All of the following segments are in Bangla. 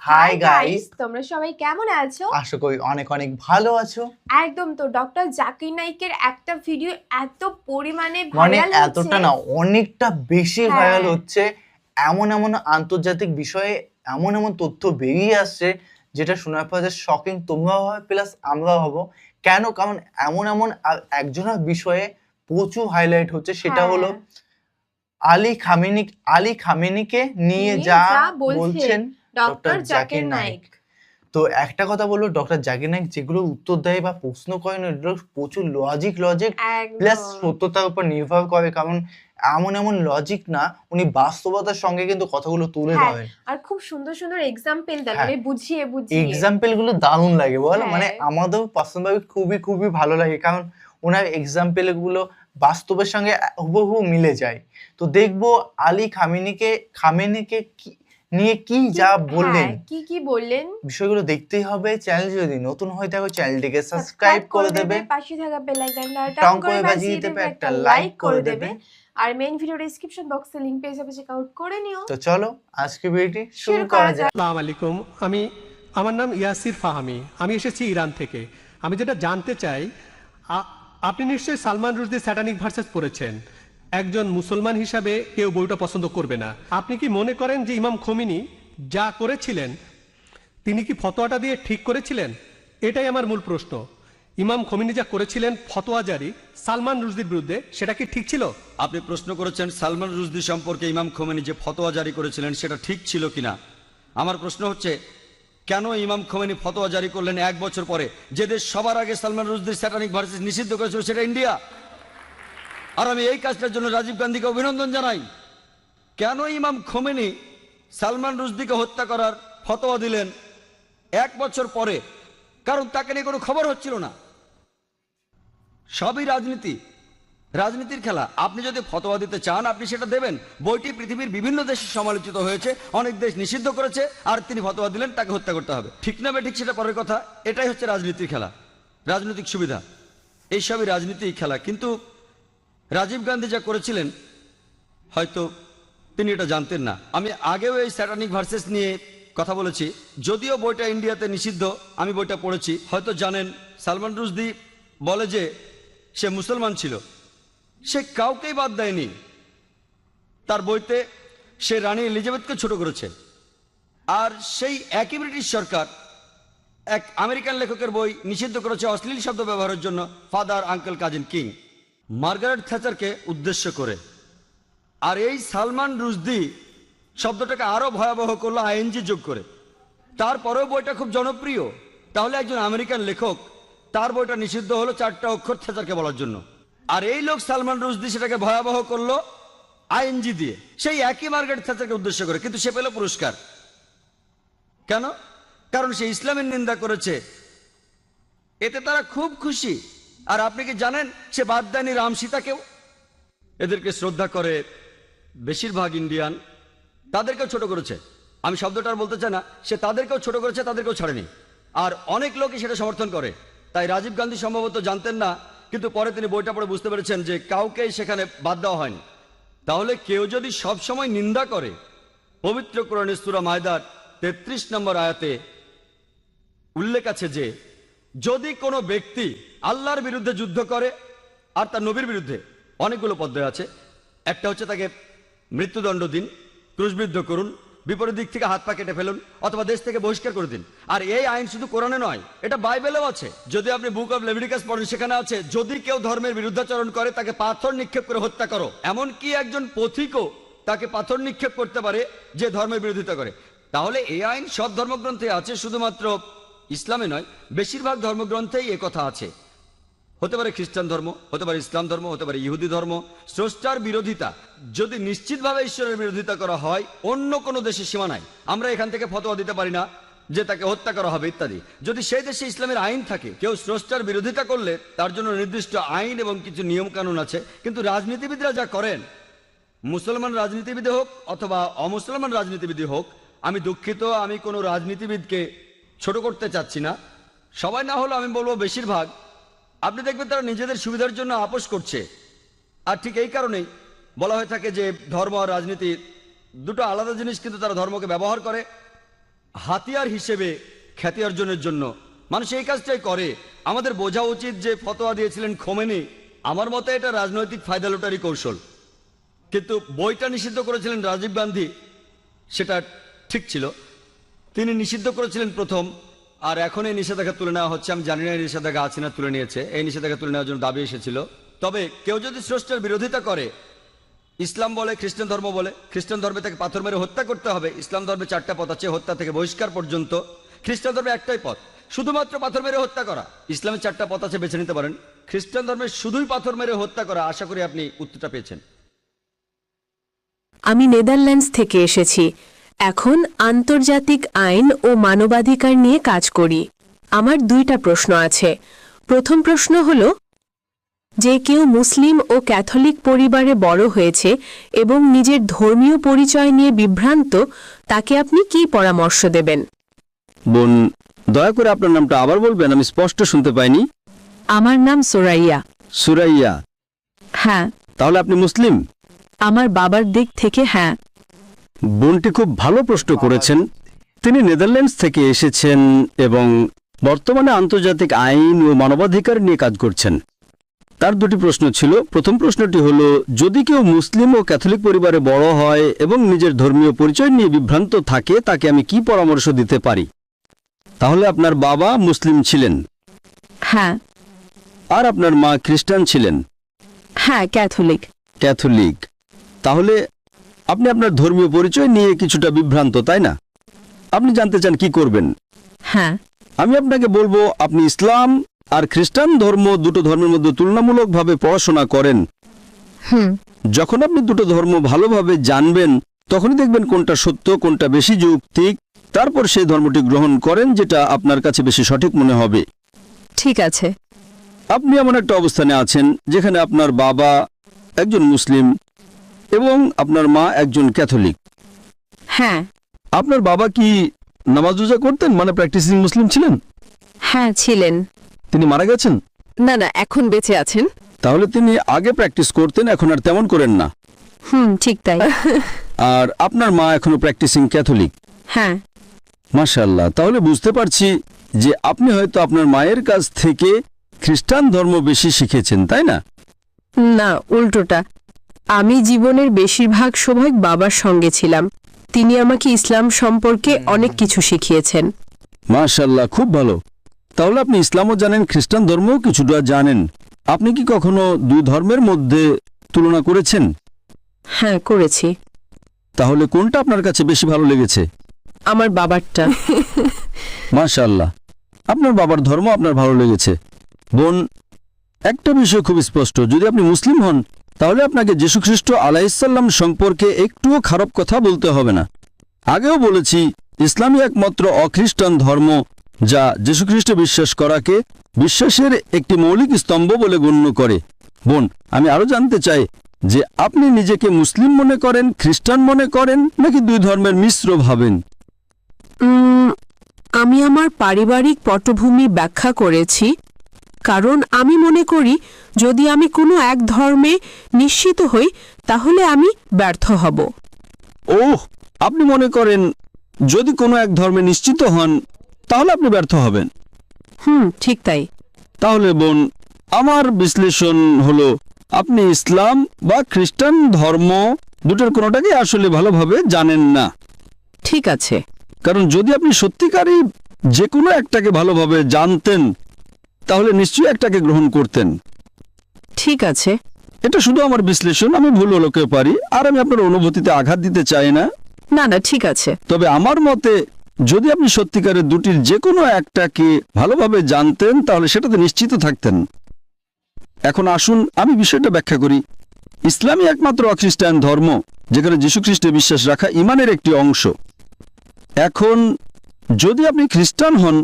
হাই হাই গাইস, গাইস, তোমরা সবাই কেমন আছো? আশা করি অনেক অনেক ভালো আছো। একদম। তো ডক্টর জাকির নাইকের একটা ভিডিও এত পরিমাণে মানে ভাইরাল হচ্ছে। এতটা না, অনেকটা বেশি ভাইরাল হ্যাঁ, হচ্ছে। এমন এমন আন্তর্জাতিক বিষয়ে এমন এমন তথ্য বেরিয়ে আসছে, যেটা শোনার পর যে শকিং তোমরাও হবে প্লাস আমরাও হব। কেন? কারণ এমন এমন একজনের বিষয়ে প্রচুর হাইলাইট হচ্ছে, সেটা হ্যাঁ, হলো আলী খামেনিকে নিয়ে নিয়ে যা যা বলছে বলছেন ডক্টর ডক্টর জাকির জাকির নায়েক। নাইক। তো একটা কথা বলবো, ডক্টর জাকির নায়েক যেগুলো উত্তর দেয় বা প্রশ্ন করেন, এগুলো প্রচুর লজিক প্লাস একদম। সত্যতার উপর নির্ভর করে। কারণ এমন এমন লজিক না, উনি বাস্তবতার সঙ্গে কিন্তু কথাগুলো তুলে হ্যাঁ, ধরেন। আর খুব সুন্দর সুন্দর এক্সাম্পল দেন, হ্যাঁ, মানে বুঝিয়ে বুঝিয়ে। এক্সাম্পল গুলো দারুণ লাগে বল, মানে হ্যাঁ, আমাদের পার্সোনালি খুবই খুবই ভালো লাগে, কারণ ওনার এক্সাম্পল গুলো বাস্তবের সঙ্গে হুবহু মিলে যায়। তো দেখবো খামেনিকে নিয়ে কি কি যা হ্যাঁ, বললেন, কি কি বললেন? বিষয়গুলো দেখতেই হবে। চ্যানেল যদি নতুন হয়ে থাকো, চ্যানেলটিকে সাবস্ক্রাইব সাবস্ক্রাইব করে করে দেবে, দেবে, পাশে থাকা বেল আইকনটা টং টাং করে করে বাজিয়ে বাজিয়ে দেবে, দেবে, একটা একটা লাইক লাইক করে করে দেবে। দেবে। আর মেইন ভিডিও ডেসক্রিপশন বক্সে লিংক পেয়ে যাবে, চেক আউট করে নিও। তো চলো আজকে ভিডিওটি শুরু শুরু করা করা যাক। যাক। আসসালামু আলাইকুম। আমার নাম ইয়াসির ফাহামি। আমি এসেছি ইরান থেকে। আমি যেটা জানতে চাই, আ- আপনি নিশ্চয়ই সালমান রুশদির স্যাটানিক ভার্সেস পড়েছেন। একজন মুসলমান হিসাবে কেউ বইটা পছন্দ করবে না। আপনি কি মনে করেন যে ইমাম খোমেনি যা করেছিলেন তিনি কি ফতোয়াটা দিয়ে ঠিক করেছিলেন? এটাই আমার মূল প্রশ্ন। ইমাম খোমেনি যা করেছিলেন ফতোয়া জারি সালমান রুশদির বিরুদ্ধে, সেটা কি ঠিক ছিল? আপনি প্রশ্ন করেছেন সালমান রুশদি সম্পর্কে ইমাম খোমেনি যে ফতোয়া জারি করেছিলেন সেটা ঠিক ছিল কিনা। আমার প্রশ্ন হচ্ছে, কেন ইমাম খোমেনি ফতোয়া জারি করলেন 1 বছর পরে? যে দেশ সবার আগে সালমান রুশদির স্যাটানিক ভার্সেস নিষিদ্ধ করেছিল সেটা ইন্ডিয়া। আর আমি এই কাজটার জন্য রাজীব গান্ধীকে অভিনন্দন জানাই। কেন ইমাম খোমেনি সালমান রুশদিকে হত্যা করার ফতোয়া দিলেন 1 বছর পরে? কারণ তাকে নিয়ে কোনো খবর হচ্ছিল না। সবই রাজনীতির খেলা। আপনি যদি ফতোয়া দিতে চান আপনি সেটা দেবেন। বইটি পৃথিবীর বিভিন্ন দেশে সমালোচিত হয়েছে, অনেক দেশ নিষিদ্ধ করেছে, আর তিনি ফতোয়া দিলেন তাকে হত্যা করতে হবে। ঠিক না ঠিক সেটা পরের কথা। এটাই হচ্ছে রাজনীতির খেলা, রাজনৈতিক সুবিধা। এইসবই রাজনীতির খেলা। কিন্তু রাজীব গান্ধী যা করেছিলেন হয়তো তিনি এটা জানতেন না। আমি আগেও এই স্যাটানিক ভার্সেস নিয়ে কথা বলেছি, যদিও বইটা ইন্ডিয়াতে নিষিদ্ধ। আমি বইটা পড়েছি, হয়তো জানেন সালমান রুশদি বলে যে সে মুসলমান ছিল, সে কাউকেই বাদ দেয়নি। তার বইতে সে রানী এলিজাবেথকে ছোট করেছে। আর সেই একই ব্রিটিশ সরকার এক আমেরিকান লেখকের বই নিষিদ্ধ করেছে অশ্লীল শব্দ ব্যবহারের জন্য, father uncle cousin king, Margaret থ্যাচারকে উদ্দেশ্য করে। আর এই সালমান রুশদি শব্দটাকে আরো ভয়াবহ করলো আইএনজি যোগ করে। তারপরেও বইটা খুব জনপ্রিয়। তাহলে একজন আমেরিকান লেখক, তার বইটা নিষিদ্ধ হলো 4টা অক্ষর থ্যাচারকে বলার জন্য, আর এই লোক সালমান রুশদি সেটাকে ভয়াবহ করলো আইএনজি দিয়ে, সেই একই মার্গারেট থ্যাচারকে উদ্দেশ্য করে। কিন্তু সে পেল পুরস্কার। কেন? কারণ সে ইসলামের নিন্দা করেছে। এতে তারা খুব খুশি। আর আপনি কি জানেন সে বাদ দেয়নি রাম সীতাকেও? এদেরকে শ্রদ্ধা করে বেশিরভাগ ইন্ডিয়ান, তাদেরকেও ছোট করেছে। আমি শব্দটা আর বলতে চাই না। সে তাদেরকেও ছোট করেছে, তাদেরকেও ছাড়েনি। আর অনেক লোকই সেটা সমর্থন করে। তাই রাজীব গান্ধী সম্ভবত জানতেন না, কিন্তু পরে তিনি বইটা পড়ে বুঝতে পেরেছেন যে কাউকেই সেখানে বাদ দেওয়া হয়নি। তাহলে কেউ যদি সব সময় নিন্দা করে, পবিত্র কোরআনের সূরা মায়দার 33 নম্বর আয়াতে উল্লেখ আছে যে যদি কোনো ব্যক্তি আল্লাহর বিরুদ্ধে যুদ্ধ করে, আর তার নবীর বিরুদ্ধে, অনেকগুলো পদ্ধতি আছে। একটা হচ্ছে তাকে মৃত্যুদণ্ড দিন, ক্রুশবিদ্ধ করুন, বিপরীত দিক থেকে হাত পা কেটে ফেলুন, অথবা দেশ থেকে বহিষ্কার করে দিন। আর এই আইন শুধু কোরআনে নয়, এটা বাইবেলেও আছে। যদি আপনি বুক অফ লেভিটিকাস পড়েন, সেখানে আছে যদি কেউ ধর্মের বিরুদ্ধাচরণ করে তাকে পাথর নিক্ষেপ করে হত্যা করো। এমনকি একজন পথিকও তাকে পাথর নিক্ষেপ করতে পারে যে ধর্মের বিরোধিতা করে। তাহলে এই আইন সব ধর্মগ্রন্থে আছে, শুধুমাত্র ইসলামে নয়, বেশিরভাগ ধর্মগ্রন্থেই এ কথা আছে। হতে পারে খ্রিস্টান ধর্ম, হতে পারে ইসলাম ধর্ম, হতে পারে ইহুদি ধর্ম। স্রষ্টার বিরোধিতা যদি নিশ্চিতভাবে ঈশ্বরের বিরোধিতা করা হয়, অন্য কোনো দেশের সীমা নাই। আমরা এখান থেকে ফতোয়া দিতে পারি না যে তাকে হত্যা করা হবে ইত্যাদি। যদি সেই দেশে ইসলামের আইন থাকে, কেউ স্রষ্টার বিরোধিতা করলে তার জন্য নির্দিষ্ট আইন এবং কিছু নিয়ম কানুন আছে। কিন্তু রাজনীতিবিদরা যা করেন, মুসলমান রাজনীতিবিদ হোক অথবা অমুসলমান রাজনীতিবিদ হোক, আমি দুঃখিত, আমি কোনো রাজনীতিবিদকে ছোট করতে চাচ্ছি না, সবাই না হলেও আমি বলবো বেশিরভাগ, আপনি দেখবেন তারা নিজেদের সুবিধার জন্য আপোষ করছে। আর ঠিক এই কারণেই বলা হয়ে থাকে যে ধর্ম আর রাজনীতি দুটো আলাদা জিনিস, কিন্তু তারা ধর্মকে ব্যবহার করে হাতিয়ার হিসেবে খ্যাতি অর্জনের জন্য মানুষ এই কাজটাই করে। আমাদের বোঝা উচিত যে ফতোয়া দিয়েছিলেন খোমেনি, আমার মতে এটা রাজনৈতিক ফায়দা লুটারি কৌশল। কিন্তু বইটা নিষিদ্ধ করেছিলেন রাজীব গান্ধী, সেটা ঠিক ছিল। তিনি নিষিদ্ধ করেছিলেন প্রথম, আর এখন এই নিষেধাজ্ঞা তুলে নেওয়া হচ্ছে। আমি জানি না এই নিষেধাজ্ঞা আছে না তুলে নিয়েছে। এই নিষেধাজ্ঞা তুলে নেওয়ার জন্য দাবি এসেছিল। তবে কেউ যদি স্রষ্টার বিরোধিতা করে, ইসলাম বলে, খ্রিস্টান ধর্ম বলে, খ্রিস্টান ধর্মে তাকে পাথর মেরে হত্যা করতে হবে। ইসলাম ধর্মে 4টা পথ আছে, হত্যা থেকে বহিষ্কার পর্যন্ত। খ্রিস্টান ধর্মে একটাই পথ, শুধুমাত্র পাথর মেরে হত্যা করা। ইসলামে 4টা পথ আছে, বেছে নিতে পারেন। খ্রিস্টান ধর্মে শুধুই পাথর মেরে হত্যা করা। আশা করি আপনি উত্তরটা পেয়েছেন। আমি নেদারল্যান্ডস থেকে এসেছি। এখন আন্তর্জাতিক আইন ও মানবাধিকার নিয়ে কাজ করি। আমার 2টা প্রশ্ন আছে। প্রথম প্রশ্ন হল, যে কেউ মুসলিম ও ক্যাথলিক পরিবারে বড় হয়েছে এবং নিজের ধর্মীয় পরিচয় নিয়ে বিভ্রান্ত, তাকে আপনি কী পরামর্শ দেবেন? বোন, দয়া করে আপনার নামটা আবার বলবেন, আমি স্পষ্ট শুনতে পাইনি। আমার নাম সোরাইয়া। সুরাইয়া। হ্যাঁ। তাহলে আপনি মুসলিম? আমার বাবার দিক থেকে হ্যাঁ। বোনটি খুব ভালো প্রশ্ন করেছেন। তিনি নেদারল্যান্ডস থেকে এসেছেন এবং বর্তমানে আন্তর্জাতিক আইন ও মানবাধিকার নিয়ে কাজ করছেন। তার 2টি প্রশ্ন ছিল। প্রথম প্রশ্নটি হলো, যদি কেউ মুসলিম ও ক্যাথলিক পরিবারে বড় হয় এবং নিজের ধর্মীয় পরিচয় নিয়ে বিভ্রান্ত থাকে, তাকে আমি কি পরামর্শ দিতে পারি? তাহলে আপনার বাবা মুসলিম ছিলেন? হ্যাঁ। আর আপনার মা খ্রিস্টান ছিলেন? হ্যাঁ, ক্যাথলিক। ক্যাথলিক। তাহলে আপনি আপনার ধর্মীয় পরিচয় নিয়ে কিছুটা বিভ্রান্ত, তাই না? আপনি জানতে চান কি করবেন? হ্যাঁ। আমি আপনাকে বলবো, আপনি ইসলাম আর খ্রিস্টান ধর্ম, 2টো ধর্মের মধ্যে তুলনামূলকভাবে পড়াশোনা করেন। যখন আপনি 2টো ধর্ম ভালোভাবে জানবেন, তখনই দেখবেন কোনটা সত্য, কোনটা বেশি যৌক্তিক। তারপর সেই ধর্মটি গ্রহণ করেন যেটা আপনার কাছে বেশি সঠিক মনে হবে। ঠিক আছে। আপনি এমন একটা অবস্থানে আছেন যেখানে আপনার বাবা একজন মুসলিম এবং আপনার মা একজন ক্যাথলিক। হ্যাঁ। আপনার বাবা কি নামাজ রোজা করতেন, মানে প্র্যাকটিসিং মুসলিম ছিলেন? হ্যাঁ, ছিলেন। তিনি মারা গেছেন? না না, এখন বেঁচে আছেন। তাহলে তিনি আগে প্র্যাকটিস করতেন, এখন আর তেমন করেন না। ঠিক তাই। আর আপনার মা এখনো প্র্যাকটিসিং ক্যাথলিক? হ্যাঁ। মাশাআল্লাহ। তাহলে বুঝতে পারছি যে আপনি হয়তো আপনার মায়ের কাছ থেকে খ্রিস্টান ধর্ম বেশি শিখেছেন, তাই না? না, উল্টোটা। আমি জীবনের বেশিরভাগ সময় বাবার সঙ্গে ছিলাম। তিনি আমাকে ইসলাম সম্পর্কে অনেক কিছু শিখিয়েছেন। মাশাআল্লাহ, খুব ভালো। তাহলে আপনি ইসলামও জানেন, খ্রিস্টান ধর্মও কিছুটা জানেন। আপনি কি কখনো 2 ধর্মের মধ্যে তুলনা করেছেন? হ্যাঁ, করেছি। তাহলে কোনটা আপনার কাছে বেশি ভালো লেগেছে? আমার বাবারটা। মাশাআল্লাহ, আপনার বাবার ধর্ম আপনার ভালো লেগেছে। বোন, একটা বিষয় খুব স্পষ্ট, যদি আপনি মুসলিম হন, তাহলে আপনাকে যীশুখ্রিস্ট আলাইহিসসালাম সম্পর্কে একটুও খারাপ কথা বলতে হবে না। আগেও বলেছি, ইসলামই একমাত্র অখ্রিস্টান ধর্ম যা যীশুখ্রিস্টে বিশ্বাস করাকে বিশ্বাসের একটি মৌলিক স্তম্ভ বলে গণ্য করে। বোন, আমি আরো জানতে চাই যে আপনি নিজেকে মুসলিম মনে করেন, খ্রিস্টান মনে করেন, নাকি 2 ধর্মের মিশ্র ভাবেন? আমি আমার পারিবারিক পটভূমি ব্যাখ্যা করেছি, কারণ আমি মনে করি যদি আমি কোনো এক ধর্মে নিশ্চিত হই, তাহলে আমি ব্যর্থ হব। ওহ, আপনি মনে করেন যদি কোনো এক ধর্মে নিশ্চিত হন তাহলে আপনি ব্যর্থ হবেন? ঠিক তাই। তাহলে বোন, আমার বিশ্লেষণ হলো, আপনি ইসলাম বা খ্রিস্টান ধর্ম 2টোর কোনোটাকে আসলে ভালোভাবে জানেন না। ঠিক আছে। কারণ যদি আপনি সত্যিকারই যে কোনো একটাকে ভালোভাবে জানতেন, তাহলে নিশ্চয়ই একটাকে গ্রহণ করতেন। ঠিক আছে। এটা শুধু আমার বিশ্লেষণ, আমি ভুল হতে পারি, আর আমি আপনার অনুভূতিতে আঘাত দিতে চাই না। না না, ঠিক আছে। তবে আমার মতে, যদি আপনি সত্যিকারের 2টির যে কোনো একটাকে ভালোভাবে জানতেন, তাহলে সেটাতে নিশ্চিত থাকতেন। এখন আসুন আমি বিষয়টা ব্যাখ্যা করি। ইসলামই একমাত্র অখ্রিস্টান ধর্ম যেখানে যীশুখ্রিস্টে বিশ্বাস রাখা ঈমানের একটি অংশ। এখন যদি আপনি খ্রিস্টান হন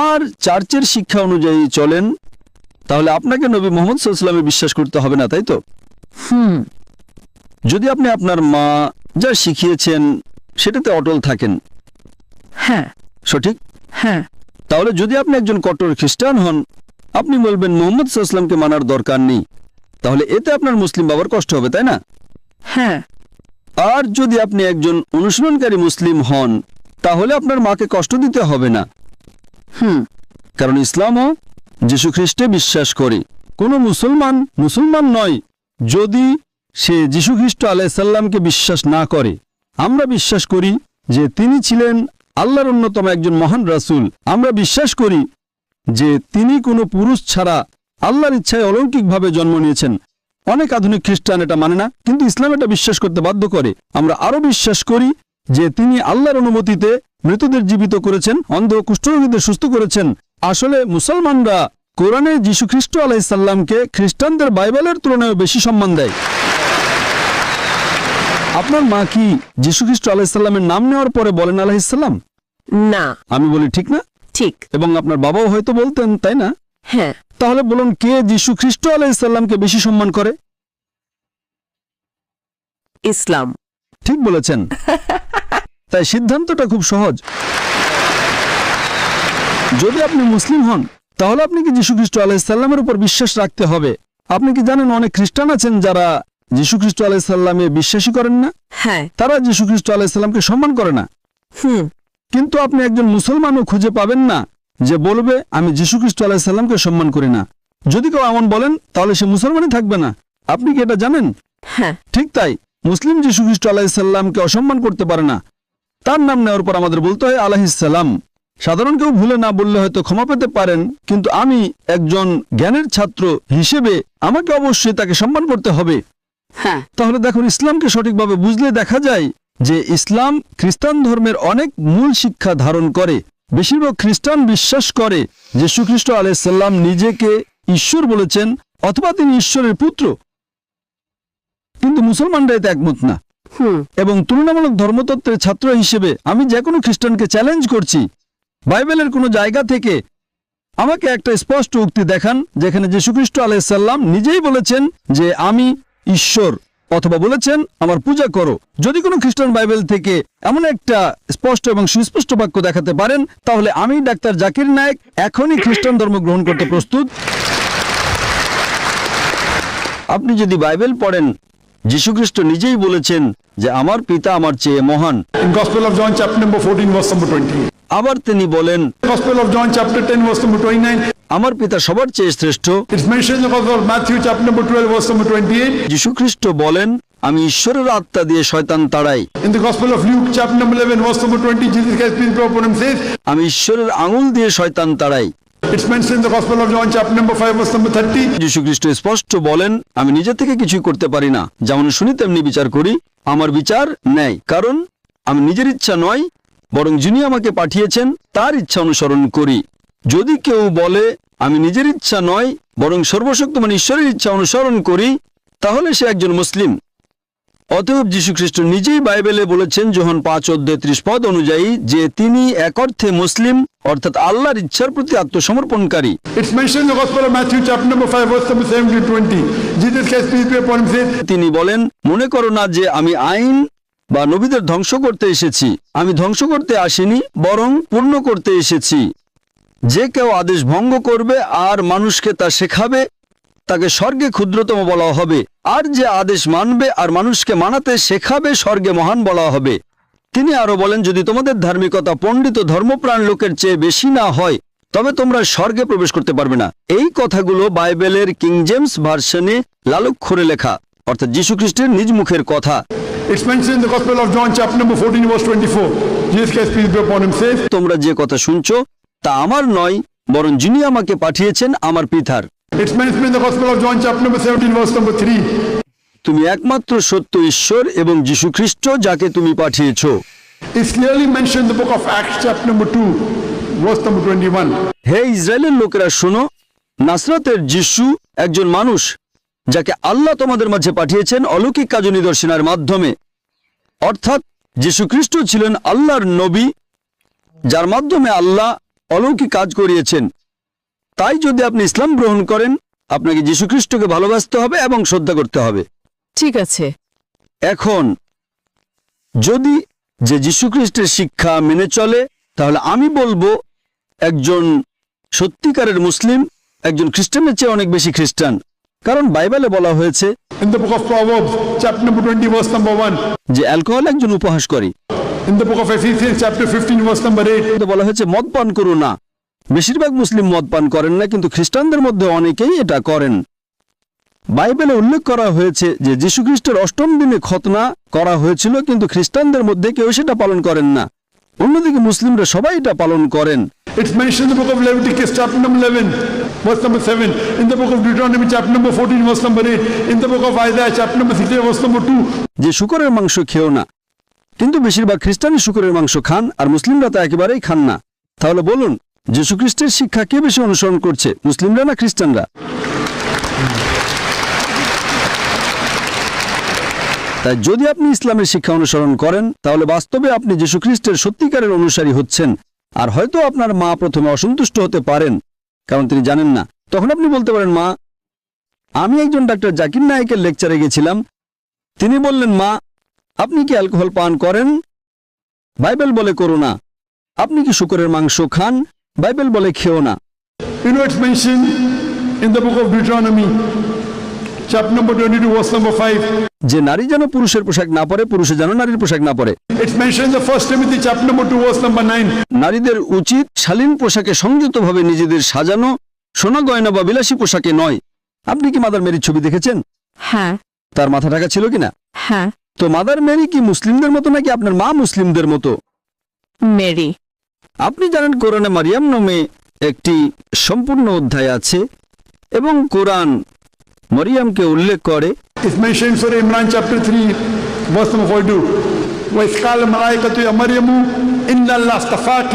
আর চার্চের শিক্ষা অনুযায়ী চলেন, তাহলে আপনাকে নবী মুহাম্মদ সাল্লাল্লাহু আলাইহি ওয়াসাল্লামে বিশ্বাস করতে হবে না, তাই তো? যদি আপনি আপনার মা যা শিখিয়েছেন সেটাতে অটল থাকেন। হ্যাঁ। সঠিক? হ্যাঁ। তাহলে যদি আপনি একজন কট্টর খ্রিস্টান হন, আপনি বলবেন মুহাম্মদ সাল্লাল্লাহু আলাইহি ওয়াসাল্লামকে মানার দরকার নেই, তাহলে এতে আপনার মুসলিম বাবার কষ্ট হবে, তাই না? হ্যাঁ। আর যদি আপনি একজন অনুশীলনকারী মুসলিম হন, তাহলে আপনার মাকে কষ্ট দিতে হবে না। কারণ ইসলামও যীশু খ্রিস্টে বিশ্বাস করে। কোনো মুসলমান নয় যদি সে যীশু খ্রিস্ট আলাইহিসসালামকে বিশ্বাস না করে। আমরা বিশ্বাস করি যে তিনি ছিলেন আল্লাহর অন্যতম একজন মহান রাসূল। আমরা বিশ্বাস করি যে তিনি কোনো পুরুষ ছাড়া আল্লাহর ইচ্ছায় অলৌকিকভাবে জন্ম নিয়েছেন। অনেক আধুনিক খ্রিস্টান এটা মানে না, কিন্তু ইসলাম এটা বিশ্বাস করতে বাধ্য করে। আমরা আরও বিশ্বাস করি যে তিনি আল্লাহর অনুমতিতে মৃতদের জীবিত করেছেন, অন্ধ কুষ্ঠরোগীদের সুস্থ করেছেন। আসলে মুসলমানরা কোরআনে যীশু খ্রিস্ট আলাইহিসসালামকে খ্রিস্টানদের বাইবেলের তুলনায় বেশি সম্মান দেয়। আপনার মা কি যীশু খ্রিস্ট আলাইহিসসালামের নাম নেওয়ার পরে বলেন আলাইহিসসালাম? না। আমি বলি ঠিক না? ঠিক। এবং আপনার বাবাও হয়তো বলতেন, তাই না? হ্যাঁ। তাহলে বলুন, কে যীশু খ্রিস্ট আলাইহিসসালামকে বেশি সম্মান করে? ইসলাম। ঠিক বলেছেন। তাই সিদ্ধান্তটা খুব সহজ। যদি আপনি মুসলিম হন তাহলে আপনি কি যীশু খ্রিস্ট আলাইহিসসালামের উপর বিশ্বাস রাখতে হবে। আপনি কি জানেন অনেক খ্রিস্টান আছেন যারা যীশু খ্রিস্ট আলাইহিসসালামে বিশ্বাসই করেন না? হ্যাঁ। তারা যীশু খ্রিস্ট আলাইহিসসালামকে সম্মান করে না। কিন্তু আপনি একজন মুসলমানও খুঁজে পাবেন না যে বলবে আমি যীশু খ্রিস্ট আলাইহিসসালামকে সম্মান করি না। যদি কেউ এমন বলেন তাহলে সে মুসলমানই থাকবে না। আপনি কি এটা জানেন? হ্যাঁ। ঠিক তাই, মুসলিম যীশু খ্রিস্ট আলাইহিসসালামকে অসম্মান করতে পারে না। তার নাম নেওয়ার পর আমাদের বলতে হয় আলাইহিসসালাম। সাধারণ কেউ ভুলে না বললে হয়তো ক্ষমা পেতে পারেন, কিন্তু আমি একজন জ্ঞানের ছাত্র হিসেবে আমাকে অবশ্যই তাকে সম্মান করতে হবে। হ্যাঁ। তাহলে দেখুন, ইসলামকে সঠিকভাবে বুঝলে দেখা যায় যে ইসলাম খ্রিস্টান ধর্মের অনেক মূল শিক্ষা ধারণ করে। বেশিরভাগ খ্রিস্টান বিশ্বাস করে যীশু খ্রিস্ট আলাইহিসসালাম নিজেকে ঈশ্বর বলেছেন অথবা তিনি ঈশ্বরের পুত্র, কিন্তু মুসলমানরা এতে একমত না। এবং তুলনামূলক ধর্মতত্ত্বের ছাত্র হিসেবে আমি যে কোনো খ্রিস্টানকে চ্যালেঞ্জ করছি, বাইবেলের কোনো জায়গা থেকে আমাকে একটা স্পষ্ট উক্তি দেখান যেখানে যীশু খ্রিস্ট আলাইহিসসালাম নিজেই বলেছেন যে আমি ঈশ্বর, অথবা বলেছেন আমার পূজা করো। যদি কোনো খ্রিস্টান বাইবেল থেকে এমন একটা স্পষ্ট এবং সুস্পষ্ট বাক্য দেখাতে পারেন, তাহলে আমি ডাক্তার জাকির নায়েক এখনই খ্রিস্টান ধর্ম গ্রহণ করতে প্রস্তুত। আপনি যদি বাইবেল পড়েন, যীশু খ্রিস্ট নিজেই বলেছেন যে আমার পিতা আমার চেয়ে মহান। In Gospel of John chapter number 14 verse number 20. আবার তিনি বলেন Gospel of John chapter 10 verse number 29. আমার পিতা সবার চেয়ে শ্রেষ্ঠ। It's mentioned in the Gospel of Matthew chapter number 12 verse number 28. যীশু খ্রিস্ট বলেন আমি ঈশ্বরের আত্মা দিয়ে শয়তান তাড়াই। In the Gospel of Luke chapter number 11 verse number 20, Jesus Christ peace be upon him says, আমি ঈশ্বরের আঙুল দিয়ে শয়তান তাড়াই। it's mentioned in the Gospel of John chapter number 5 verse number 30. যীশু খ্রিস্ট স্পষ্ট বলেন আমি নিজে থেকে কিছুই করতে পারি না, যেমন শুনি তেমনি বিচার করি। আমার বিচার ন্যায়, কারণ আমি নিজের ইচ্ছা নয় বরং যিনি আমাকে পাঠিয়েছেন তার ইচ্ছা অনুসরণ করি। যদি কেউ বলে আমি নিজের ইচ্ছা নয় বরং সর্বশক্তিমান ঈশ্বরের ইচ্ছা অনুসরণ করি, তাহলে সে একজন মুসলিম। অতএব যীশু খ্রিস্ট নিজেই বাইবেলে বলেছেন যোহান 5:30 অনুযায়ী যে তিনি এক অর্থে মুসলিম, অর্থাৎ আল্লাহর ইচ্ছার প্রতি আত্মসমর্পণকারী। It's mentioned in the Gospel of Matthew chapter number 5 verse number 17-20. Jesus Christ peace be upon him says, তিনি বলেন মনে করো না যে আমি আইন বা নবীদের ধ্বংস করতে এসেছি। আমি ধ্বংস করতে আসিনি, বরং পূর্ণ করতে এসেছি। যে কেউ আদেশ ভঙ্গ করবে আর মানুষকে তা শেখাবে তাকে স্বর্গে ক্ষুদ্রতম বলা হবে, আর যে আদেশ মানবে আর মানুষকে মানাতে শেখাবে স্বর্গে মহান বলা হবে। তিনি আরো বলেন যদি তোমাদের ধার্মিকতা পণ্ডিত ধর্মপ্রাণ লোকের চেয়ে বেশি না হয় তবে তোমরা স্বর্গে প্রবেশ করতে পারবে না। এই কথাগুলো বাইবেলের কিং জেমস ভার্সনে লালক্ষরে লেখা, অর্থাৎ যীশু খ্রিস্টের নিজ মুখের কথা। it's mentioned in the Gospel of John chapter number 14 verse 24. Jesus Christ peace be upon him says, তোমরা যে কথা শুনছো তা আমার নয় বরং যিনি আমাকে পাঠিয়েছেন আমার পিতার। it's mentioned in the Gospel of John chapter number 17 verse number 3. তুমি একমাত্র সত্য ঈশ্বর এবং যীশু খ্রিস্ট যাকে তুমি পাঠিয়েছো। It's clearly mentioned in the book of Acts chapter number 2 verse number 21. হে ইসরায়েলের লোকেরা শোনো, নাসরাতের যিশু একজন মানুষ যাকে আল্লাহ তোমাদের মাঝে পাঠিয়েছেন অলৌকিক কাজ ও নিদর্শনের মাধ্যমে। অর্থাৎ যীশু খ্রিস্ট ছিলেন আল্লাহর নবী যার মাধ্যমে আল্লাহ অলৌকিক কাজ করিয়েছেন। তাই যদি আপনি ইসলাম গ্রহণ করেন আপনাকে যীশু খ্রিস্টকে ভালোবাসতে হবে এবং শ্রদ্ধা করতে হবে। ঠিক আছে। এখন যদি যে যীশু খ্রিস্টের শিক্ষা মেনে চলে তাহলে আমি বলবো একজন সত্যিকারের মুসলিম একজন খ্রিস্টানের চেয়ে অনেক বেশি খ্রিস্টান। কারণ বাইবেলে বলা হয়েছে In the book of Proverbs, chapter number 20, verse number 1. যে অ্যালকোহল একজন উপহাসকারী। In the book of Ephesians, chapter 15, verse number 8. এতে বলা হয়েছে মদ পান করো না। বেশিরভাগ মুসলিম মদ পান করেন না, কিন্তু খ্রিস্টানদের মধ্যে অনেকেই এটা করেন। বাইবেলে উল্লেখ করা হয়েছে যে যীশুখ্রিস্টের অষ্টম দিনে খতনা করা হয়েছিল, কিন্তু খ্রিস্টানদের মধ্যে কেউ সেটা পালন করেন না। অন্যদিকে মুসলিমরা সবাই এটা পালন করেন। It's mentioned in the book of Leviticus, chapter number 11, verse number 7. In the book of Deuteronomy, chapter number 14, verse number 8. In the book of Isaiah, chapter number 16, verse number 2. যে শূকরের মাংস খেও না, কিন্তু বেশিরভাগ খ্রিস্টানই শূকরের মাংস খান, আর মুসলিমরা তা একেবারেই খান না। তাহলে বলুন, যীশুখ্রিস্টের শিক্ষা কে বেশি অনুসরণ করছে, মুসলিমরা না খ্রিস্টানরা? তাই যদি আপনি ইসলামের শিক্ষা অনুসরণ করেন, তাহলে বাস্তবে আপনি যীশুখ্রিস্টের সত্যিকারের অনুসারী হচ্ছেন। আর হয়তো আপনার মা প্রথমে অসন্তুষ্ট হতে পারেন, কারণ তিনি জানেন না। তখন আপনি বলতে পারেন, মা, আমি একজন ডাক্তার জাকির নায়েকের লেকচারে গেছিলাম, তিনি বললেন, মা, আপনি কি অ্যালকোহল পান করেন? বাইবেল বলে করো না। আপনি কি শূকরের মাংস খান? বাইবেল বলে খেও না। You know, it's mentioned in the book of Deuteronomy, chapter number 22, verse number 5. যে নারী যেন পুরুষের পোশাক না পরে, পুরুষে যেন নারীর পোশাক না পরে। It's mentioned in the 1 Timothy, chapter number 2, verse number 9. নারীদের উচিত শালীন পোশাকে সংযতভাবে নিজেদের সাজানো, সোনা গয়না বা বিলাসী পোশাকে নয়। আপনি কি মাদার মেরির ছবি দেখেছেন? হ্যাঁ তার মাথা ঢাকা ছিল কিনা? হ্যাঁ। তো মাদার মেরি কি মুসলিমদের মতো নাকি আপনার মা মুসলিমদের মতো? মেরি। আপনি জানেন কোরআনে মারিয়াম নামে একটি সম্পূর্ণ অধ্যায় আছে, এবং কোরআন মরিয়ামকে উল্লেখ করে। It's mentioned in Surah Imran, chapter 3, verse number 42. وَإِذْ قَالَ الْمَلَائِكَةُ يَا مَرْيَمُ إِنَّ اللَّهَ اصْطَفَاكِ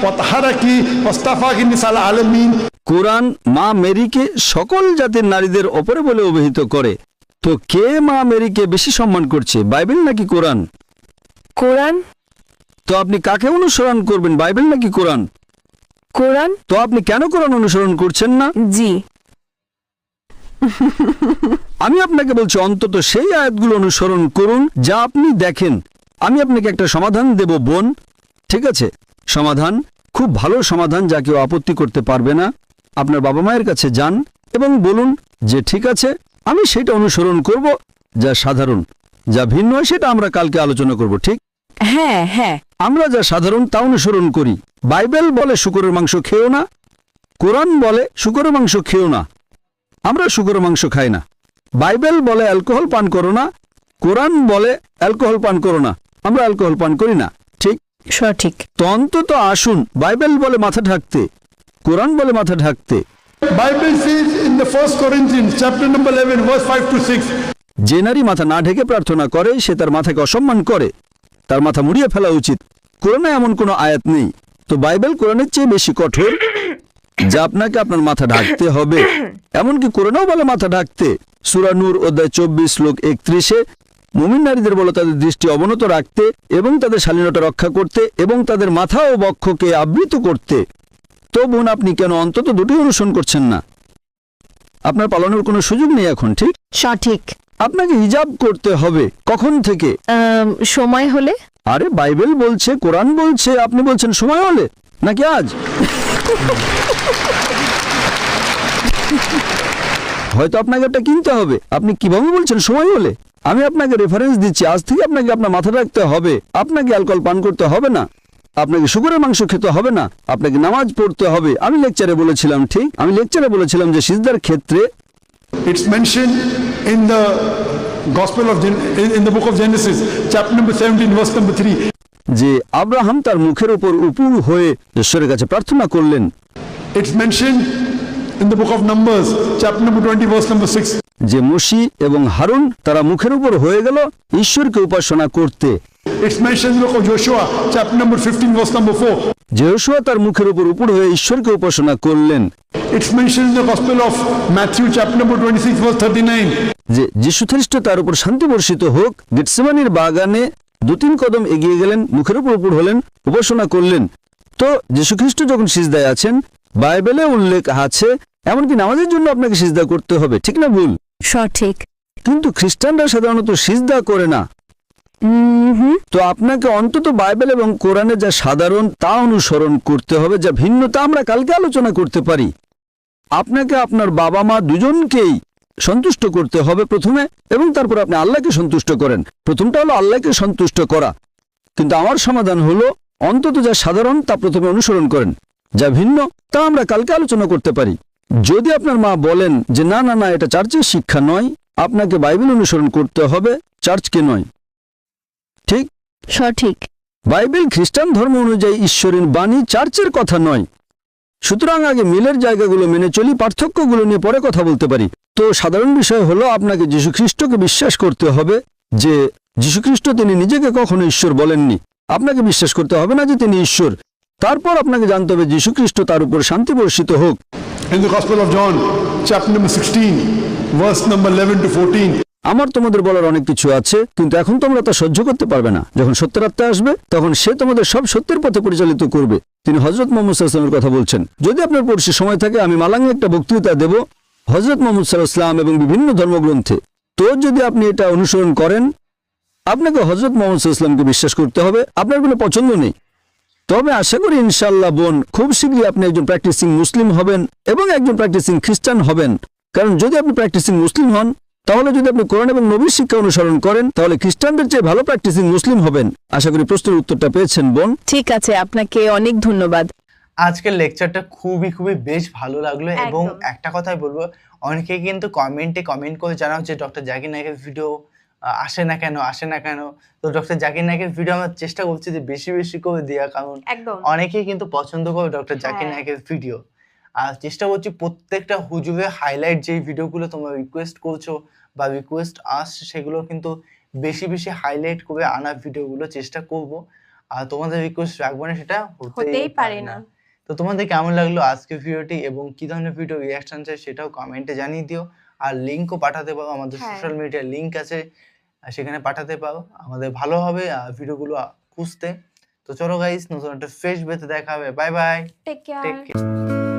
وَطَهَّرَكِ وَاصْطَفَاكِ نِسَاءَ الْعَالَمِينَ। কোরআন মা মেরিকে সকল জাতির নারীদের ওপরে বলে অভিহিত করে। তো কে মা মেরিকে বেশি সম্মান করছে, বাইবেল নাকি কোরআন? কোরআন। তো আপনি কাকে অনুসরণ করবেন, বাইবেল নাকি কোরআন? কোরআন। তো আপনি কেন কোরআন অনুসরণ করছেন না? জি। আমি আপনাকে বলছি, অন্তত সেই আয়াতগুলো অনুসরণ করুন যা আপনি দেখেন। আমি আপনাকে একটা সমাধান দেব বোন, ঠিক আছে? সমাধান, খুব ভালো সমাধান, যা কেউ আপত্তি করতে পারবে না। আপনার বাবা মায়ের কাছে যান এবং বলুন যে ঠিক আছে, আমি সেটা অনুসরণ করব যা সাধারণ। যা ভিন্ন হয় সেটা আমরা কালকে আলোচনা করব, ঠিক? হ্যাঁ হ্যাঁ। আমরা যা সাধারণ তা অনুসরণ করি। বাইবেল বলে শূকরের মাংস খেও না, কোরআন বলে শূকরের মাংস খেও না। আমরা শূকরের মাংস খাই না। বাইবেল বলে অ্যালকোহল পান করো না, কোরআন বলে অ্যালকোহল পান করো না। আমরা অ্যালকোহল পান করি না, ঠিক? সঠিক। তো অন্তত আসুন, বাইবেল বলে মাথা ঢাকতে, কোরআন বলে মাথা ঢাকতে। Bible says in the 1 Corinthians, chapter number 11, verse 5 to 6. যে নারী মাথা না ঢেকে প্রার্থনা করে, সে তার মাথাকে অসম্মান করে, তার মাথা মুড়িয়ে ফেলা উচিত। কোরআনে এমন কোনো আয়াত নেই। তো বাইবেল কোরআনের চেয়ে বেশি কঠোর, যা আপনাকে আপনার মাথা ঢাকতে হবে। এমনকি কোরআনেও বলে মাথা ঢাকতে। সূরা নূর অধ্যায় 24 শ্লোক 31-এ মুমিন নারীদের বলে তাদের দৃষ্টি অবনত রাখতে এবং তাদের শালীনতা রক্ষা করতে এবং তাদের মাথা ও বক্ষকে আবৃত করতে। তো বোন, আপনি কেন অন্তত দুটি অনুসরণ করছেন না? আপনার পালনের কোনো সুযোগ নেই এখন, ঠিক? সঠিক। আপনাকে হিজাব করতে হবে। কখন থেকে? সময় হলে। আরে বাইবেল বলছে, কোরআন বলছে, আপনি বলছেন সময় হলে, নাকি আজ? হয়তো আপনাকে একটা কিনতে হবে। আপনি কিভাবে বলছেন সময় হলে? আমি আপনাকে রেফারেন্স দিচ্ছি। আজ থেকে আপনাকে আপনার মাথা রাখতে হবে। আপনাকে অ্যালকোহল পান করতে হবে না, আপনাকে শূকরের মাংস খেতে হবে না, আপনাকে নামাজ পড়তে হবে। আমি লেকচারে বলেছিলাম, ঠিক? আমি লেকচারে বলেছিলাম যে সিজদার ক্ষেত্রে It's mentioned in the Gospel of in the book of Genesis, chapter number 17, verse number 3. যে আব্রাহাম তার মুখের উপর উপুর হয়ে ঈশ্বরের কাছে প্রার্থনা করলেন। It's mentioned in the book of Numbers, chapter number 20, verse number 6. যে মুশি এবং হারুন তারা মুখের উপর হয়ে গেল ঈশ্বরকে উপাসনা করতে। It's mentioned in the book of Joshua, chapter number 15, verse number 4. যে যোশুয়া তার মুখের উপর উপর হয়ে ঈশ্বরকে উপাসনা করলেন। It's mentioned in the Gospel of Matthew, chapter number 26, verse 39. যে যীশু খ্রিস্ট তার উপর শান্তি বর্ষিত হোক গেতসেমানির বাগানে 2-3 কদম এগিয়ে গেলেন, মুখের উপর উপর হলেন, উপাসনা করলেন। তো যীশু খ্রিস্ট যখন সিজদায় আছেন, বাইবেলে উল্লেখ আছে এমনকি নামাজের জন্য আপনাকে সিজদা করতে হবে, ঠিক না ভুল? সঠিক। কিন্তু খ্রিস্টানরা সাধারণত সিজদা করে না। তো আপনাকে অন্তত বাইবেল এবং কোরআনে যা সাধারণ তা অনুসরণ করতে হবে, যা ভিন্ন তা আমরা কালকে আলোচনা করতে পারি। আপনাকে আপনার বাবা মা দুজনকেই সন্তুষ্ট করতে হবে প্রথমে, এবং তারপর আপনি আল্লাহকে সন্তুষ্ট করেন। প্রথমটা হলো আল্লাহকে সন্তুষ্ট করা, কিন্তু আমার সমাধান হলো অন্তত যা সাধারণ তা প্রথমে অনুসরণ করেন, যা ভিন্ন তা আমরা কালকে আলোচনা করতে পারি। যদি আপনার মা বলেন যে না না না এটা চার্চের শিক্ষা নয়, আপনাকে বাইবেল অনুসরণ করতে হবে, চার্চকে নয়। ঠিক? সঠিক। বাইবেল খ্রিস্টান ধর্ম অনুযায়ী ঈশ্বরের বাণী, চার্চের কথা নয়। সুতরাং আগে মিলের জায়গাগুলো মেনে চলি, পার্থক্যগুলো নিয়ে পরে কথা বলতে পারি। তো সাধারণ বিষয় হলো আপনাকে যীশুখ্রিস্টকে বিশ্বাস করতে হবে যে যীশুখ্রিস্ট তিনি নিজেকে কখনো ঈশ্বর বলেননি। আপনাকে বিশ্বাস করতে হবে না যে তিনি ঈশ্বর। তারপর আপনাকে জানতে হবে যীশুখ্রিস্ট তার উপর শান্তি বর্ষিত হোক। In the Gospel of John, chapter number 16, verse number 11 to 14, আমার তোমাদের বলার অনেক কিছু আছে, কিন্তু এখন তোমরা তা সহ্য করতে পারবে না। যখন সত্যের আত্মা আসবে তখন সে তোমাদের সব সত্যের পথে পরিচালিত করবে। তিনি হযরত মুহাম্মদ সাল্লাল্লাহু আলাইহি ওয়াসাল্লামের কথা বলছেন। যদি আপনার পড়শি সময় থাকে আমি মালাঙ্গে একটা বক্তৃতা দেব হযরত মুহাম্মদ সাল্লাল্লাহু আলাইহি ওয়াসাল্লাম এবং বিভিন্ন ধর্মগ্রন্থে। তো যদি আপনি এটা অনুসরণ করেন, আপনাকে হযরত মুহাম্মদ সাল্লাল্লাহু আলাইহি ওয়াসাল্লামকে বিশ্বাস করতে হবে। আপনার কোনো পছন্দ নেই, তবে আশা করি ইনশাআল্লাহ বোন খুব শীঘ্রই আপনি একজন প্র্যাকটিসিং মুসলিম হবেন এবং একজন প্র্যাকটিসিং খ্রিস্টান হবেন। কারণ যদি আপনি প্র্যাকটিসিং মুসলিম হন, তাহলে যদি আপনি কোরআন এবং নবীর শিক্ষা অনুসরণ করেন, তাহলে খ্রিস্টানদের চেয়ে ভালো প্র্যাকটিসিং মুসলিম হবেন। আশা করি প্রশ্নের উত্তরটা পেয়েছেন বোন। ঠিক আছে, আপনাকে অনেক ধন্যবাদ। আজকের লেকচারটা খুবই বেশ ভালো লাগলো, এবং একদম। একটা কথাই বলবো, অনেকে কিন্তু কমেন্ট করে জানাও যে ডক্টর জাকির নায়েকের ভিডিও আসে না কেন। তো ডক্টর জাকির নায়েকের ভিডিও আমরা চেষ্টা করছি যে বেশি করে দেওয়া, কারণ একদম। অনেকেই কিন্তু পছন্দ করে ডক্টর জাকির হ্যাঁ। নায়েকের ভিডিও। আর চেষ্টা করছি প্রত্যেকটা হুজুরের হাইলাইট যেই ভিডিওগুলো তোমরা রিকোয়েস্ট করছো বা রিকোয়েস্ট আসছে, সেগুলো কিন্তু বেশি হাইলাইট করে আনার ভিডিওগুলো চেষ্টা করব। আর তোমাদের রিকোয়েস্ট রাখবো না, সেটা হতেই পারে না। তো তোমাদের কেমন লাগলো আজকের ভিডিওটি এবং কি ধরনের ভিডিও রিঅ্যাকশন চাই সেটাও কমেন্টে জানিয়ে দিও। আর লিঙ্কও পাঠাতে পারো, আমাদের হ্যাঁ। সোশ্যাল মিডিয়ার লিঙ্ক আছে, সেখানে পাঠাতে পারো। আমাদের ভালো হবে ভিডিওগুলো খুঁজতে। তো চলো গাইস, নতুন একটা ফ্রেশ ভিডিওতে দেখা হবে। Bye bye, take take care. Care.